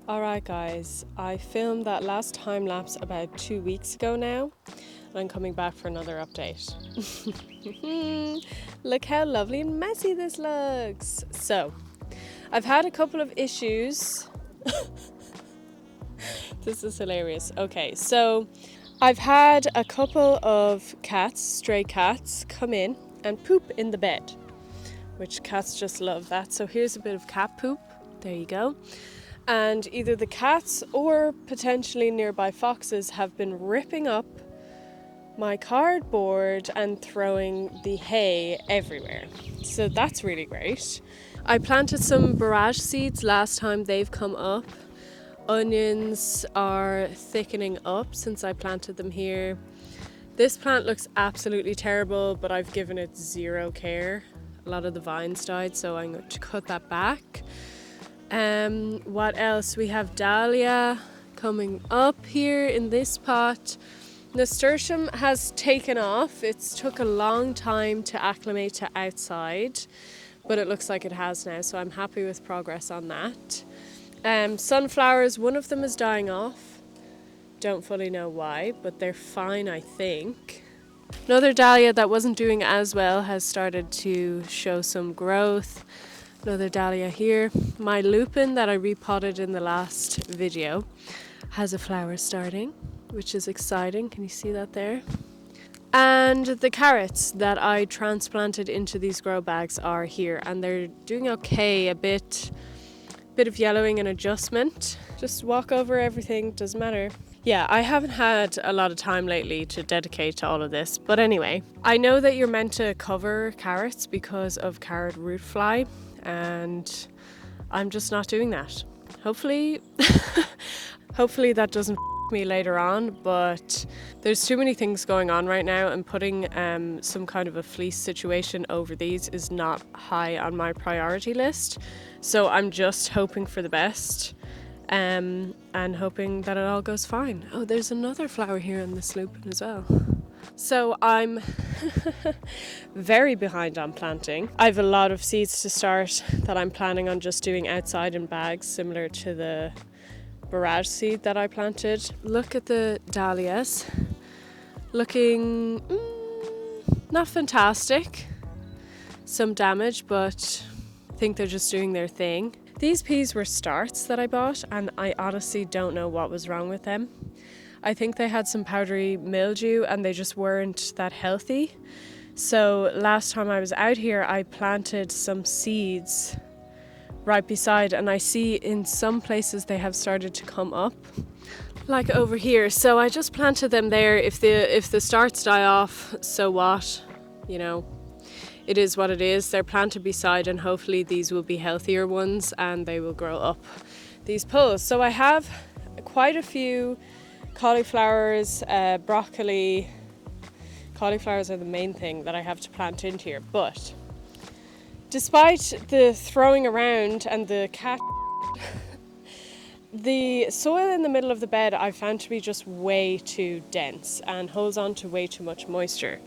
Alright guys, I filmed that last time lapse about 2 weeks ago now, and I'm coming back for another update. Look how lovely and messy this looks. So, I've had a couple of issues. This is hilarious. Okay, so I've had a couple of cats, stray cats, come in and poop in the bed, which cats just love that. So here's a bit of cat poop. There you go. And either the cats or potentially nearby foxes have been ripping up my cardboard and throwing the hay everywhere. So that's really great. I planted some borage seeds last time they've come up. Onions are thickening up since I planted them here. This plant looks absolutely terrible, but I've given it zero care. A lot of the vines died, so I'm going to cut that back. What else? We have Dahlia coming up here in this pot. Nasturtium has taken off. It's took a long time to acclimate to outside, but it looks like it has now, so I'm happy with progress on that. Sunflowers, one of them is dying off. Don't fully know why, but they're fine, I think. Another dahlia that wasn't doing as well has started to show some growth. Another dahlia here. My lupin that I repotted in the last video has a flower starting, which is exciting. Can you see that there? And the carrots that I transplanted into these grow bags are here, and they're doing okay. A bit of yellowing and adjustment. Just walk over everything, doesn't matter. Yeah, I haven't had a lot of time lately to dedicate to all of this, but anyway, I know that you're meant to cover carrots because of carrot root fly, and I'm just not doing that. Hopefully that doesn't me later on, but there's too many things going on right now, and putting some kind of a fleece situation over these is not high on my priority list. So I'm just hoping for the best, and hoping that it all goes fine. Oh, there's another flower here in this lupin as well. So I'm very behind on planting. I have a lot of seeds to start that I'm planning on just doing outside in bags, similar to the borage seed that I planted. Look at the dahlias. Looking not fantastic. Some damage, but I think they're just doing their thing. These peas were starts that I bought, and I honestly don't know what was wrong with them. I think they had some powdery mildew and they just weren't that healthy. So last time I was out here, I planted some seeds right beside, and I see in some places they have started to come up, like over here. So I just planted them there. If the starts die off, so what? You know, it is what it is. They're planted beside, and hopefully these will be healthier ones and they will grow up these poles. So I have quite a few cauliflowers, broccoli. Cauliflowers are the main thing that I have to plant into here, but despite the throwing around and the cat, the soil in the middle of the bed I found to be just way too dense and holds on to way too much moisture.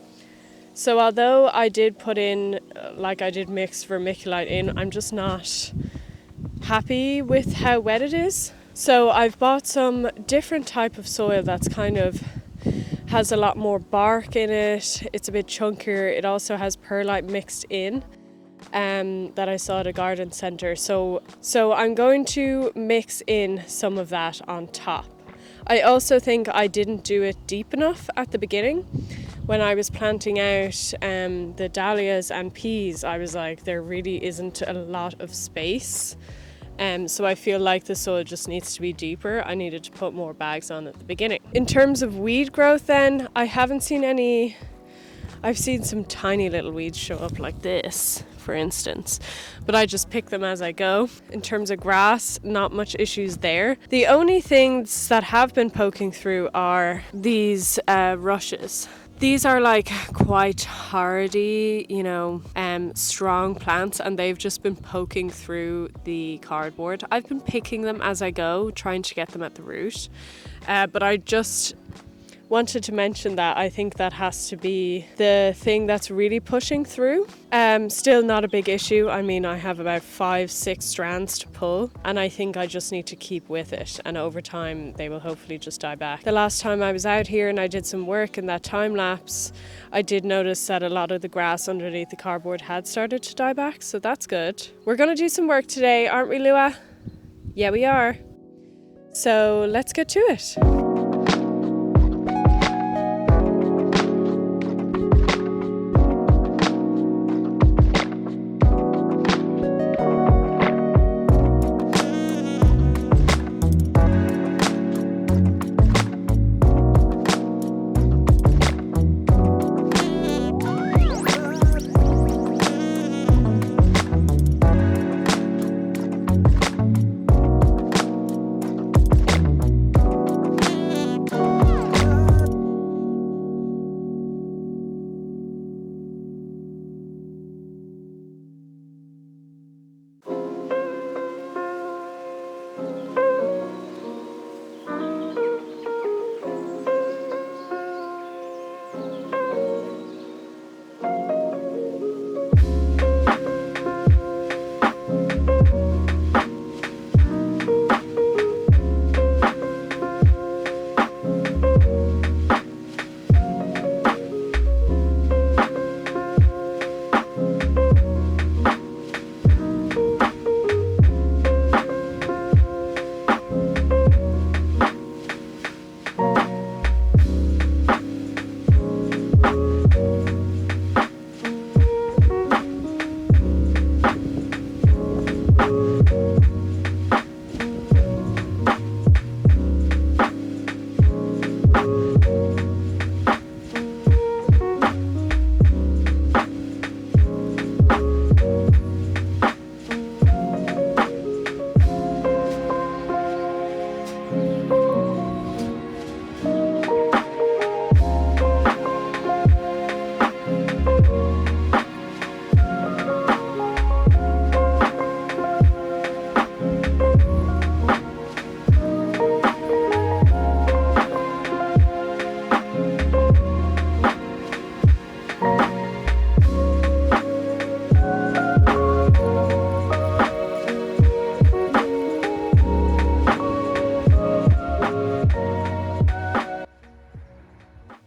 So although I did put in, I did mix vermiculite in, I'm just not happy with how wet it is. So I've bought some different type of soil that's kind of has a lot more bark in it. It's a bit chunkier. It also has perlite mixed in, that I saw at a garden centre. So I'm going to mix in some of that on top. I also think I didn't do it deep enough at the beginning. When I was planting out the dahlias and peas, I was like, there really isn't a lot of space. So I feel like the soil just needs to be deeper. I needed to put more bags on at the beginning. In terms of weed growth then, I haven't seen any. I've seen some tiny little weeds show up like this, for instance, but I just pick them as I go. In terms of grass, not much issues there. The only things that have been poking through are these rushes. These are like quite hardy, strong plants, and they've just been poking through the cardboard. I've been picking them as I go, trying to get them at the root, but I just wanted to mention that I think that has to be the thing that's really pushing through. Still not a big issue. I mean, I have about 5-6 strands to pull, and I think I just need to keep with it, and over time they will hopefully just die back. The last time I was out here and I did some work in that time lapse, I did notice that a lot of the grass underneath the cardboard had started to die back, so that's good. We're going to do some work today, aren't we, Lua? Yeah, we are. So let's get to it.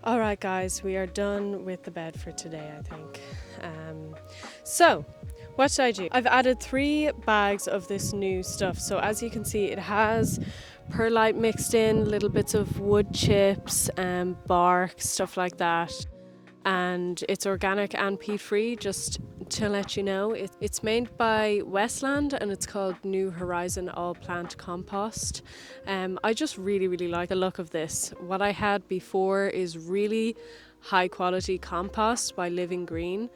Alright guys, we are done with the bed for today, I think. So, what should I do? I've added 3 bags of this new stuff. So as you can see, it has perlite mixed in, little bits of wood chips, bark, stuff like that. And it's organic and peat-free, just to let you know. It's made by Westland and it's called New Horizon All Plant Compost. I just really like the look of this. What I had before is really high quality compost by Living Green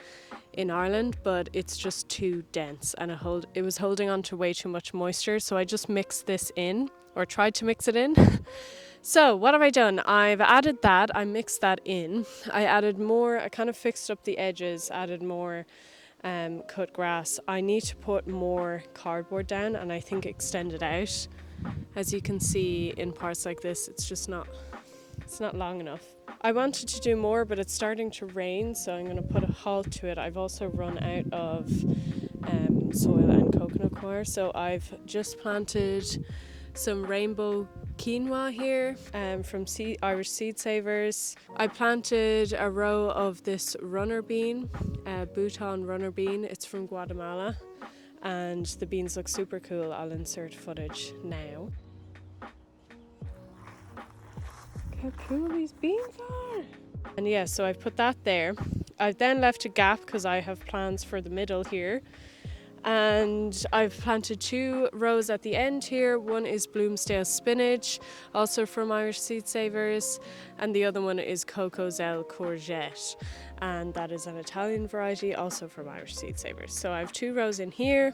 in Ireland, but it's just too dense and it was holding on to way too much moisture, so I just mixed this in, or tried to mix it in. So what have I done? I've added that, I mixed that in. I added more, I kind of fixed up the edges, added more cut grass. I need to put more cardboard down and I think extend it out. As you can see in parts like this, it's not long enough. I wanted to do more, but it's starting to rain, so I'm going to put a halt to it. I've also run out of soil and coconut coir, so I've just planted some rainbow quinoa here from Irish Seed Savers. I planted a row of this runner bean, Bhutan runner bean. It's from Guatemala and the beans look super cool. I'll insert footage now. Look how cool these beans are. And yeah, so I've put that there. I've then left a gap because I have plans for the middle here. And I've planted 2 rows at the end here. One is Bloomsdale spinach, also from Irish Seed Savers, and the other one is Cocoselle courgette, and that is an Italian variety, also from Irish Seed Savers. So I have 2 rows in here.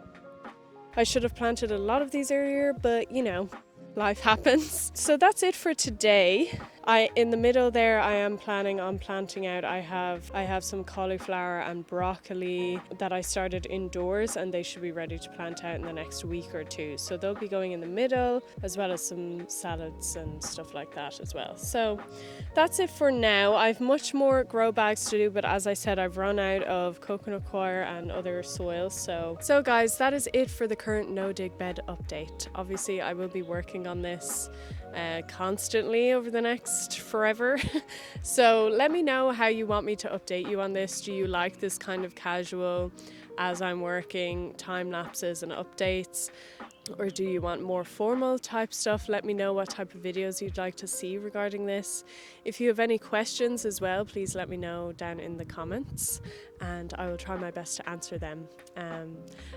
I should have planted a lot of these earlier, but you know, life happens. So that's it for today. In the middle there, I am planning on planting out. I have some cauliflower and broccoli that I started indoors, and they should be ready to plant out in the next week or two. So they'll be going in the middle, as well as some salads and stuff like that as well. So that's it for now. I've much more grow bags to do, but as I said, I've run out of coconut coir and other soils. So guys, that is it for the current no dig bed update. Obviously, I will be working on this constantly over the next forever. So let me know how you want me to update you on this. Do you like this kind of casual, as I'm working, time lapses and updates? Or do you want more formal type stuff? Let me know what type of videos you'd like to see regarding this. If you have any questions as well, please let me know down in the comments and I will try my best to answer them.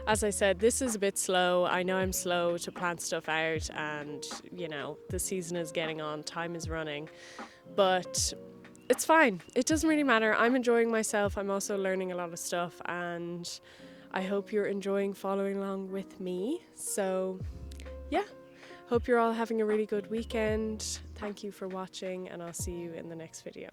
As I said, this is a bit slow. I know I'm slow to plant stuff out, and you know, the season is getting on, time is running, but it's fine. It doesn't really matter. I'm enjoying myself. I'm also learning a lot of stuff, and I hope you're enjoying following along with me. So yeah, hope you're all having a really good weekend. Thank you for watching, and I'll see you in the next video.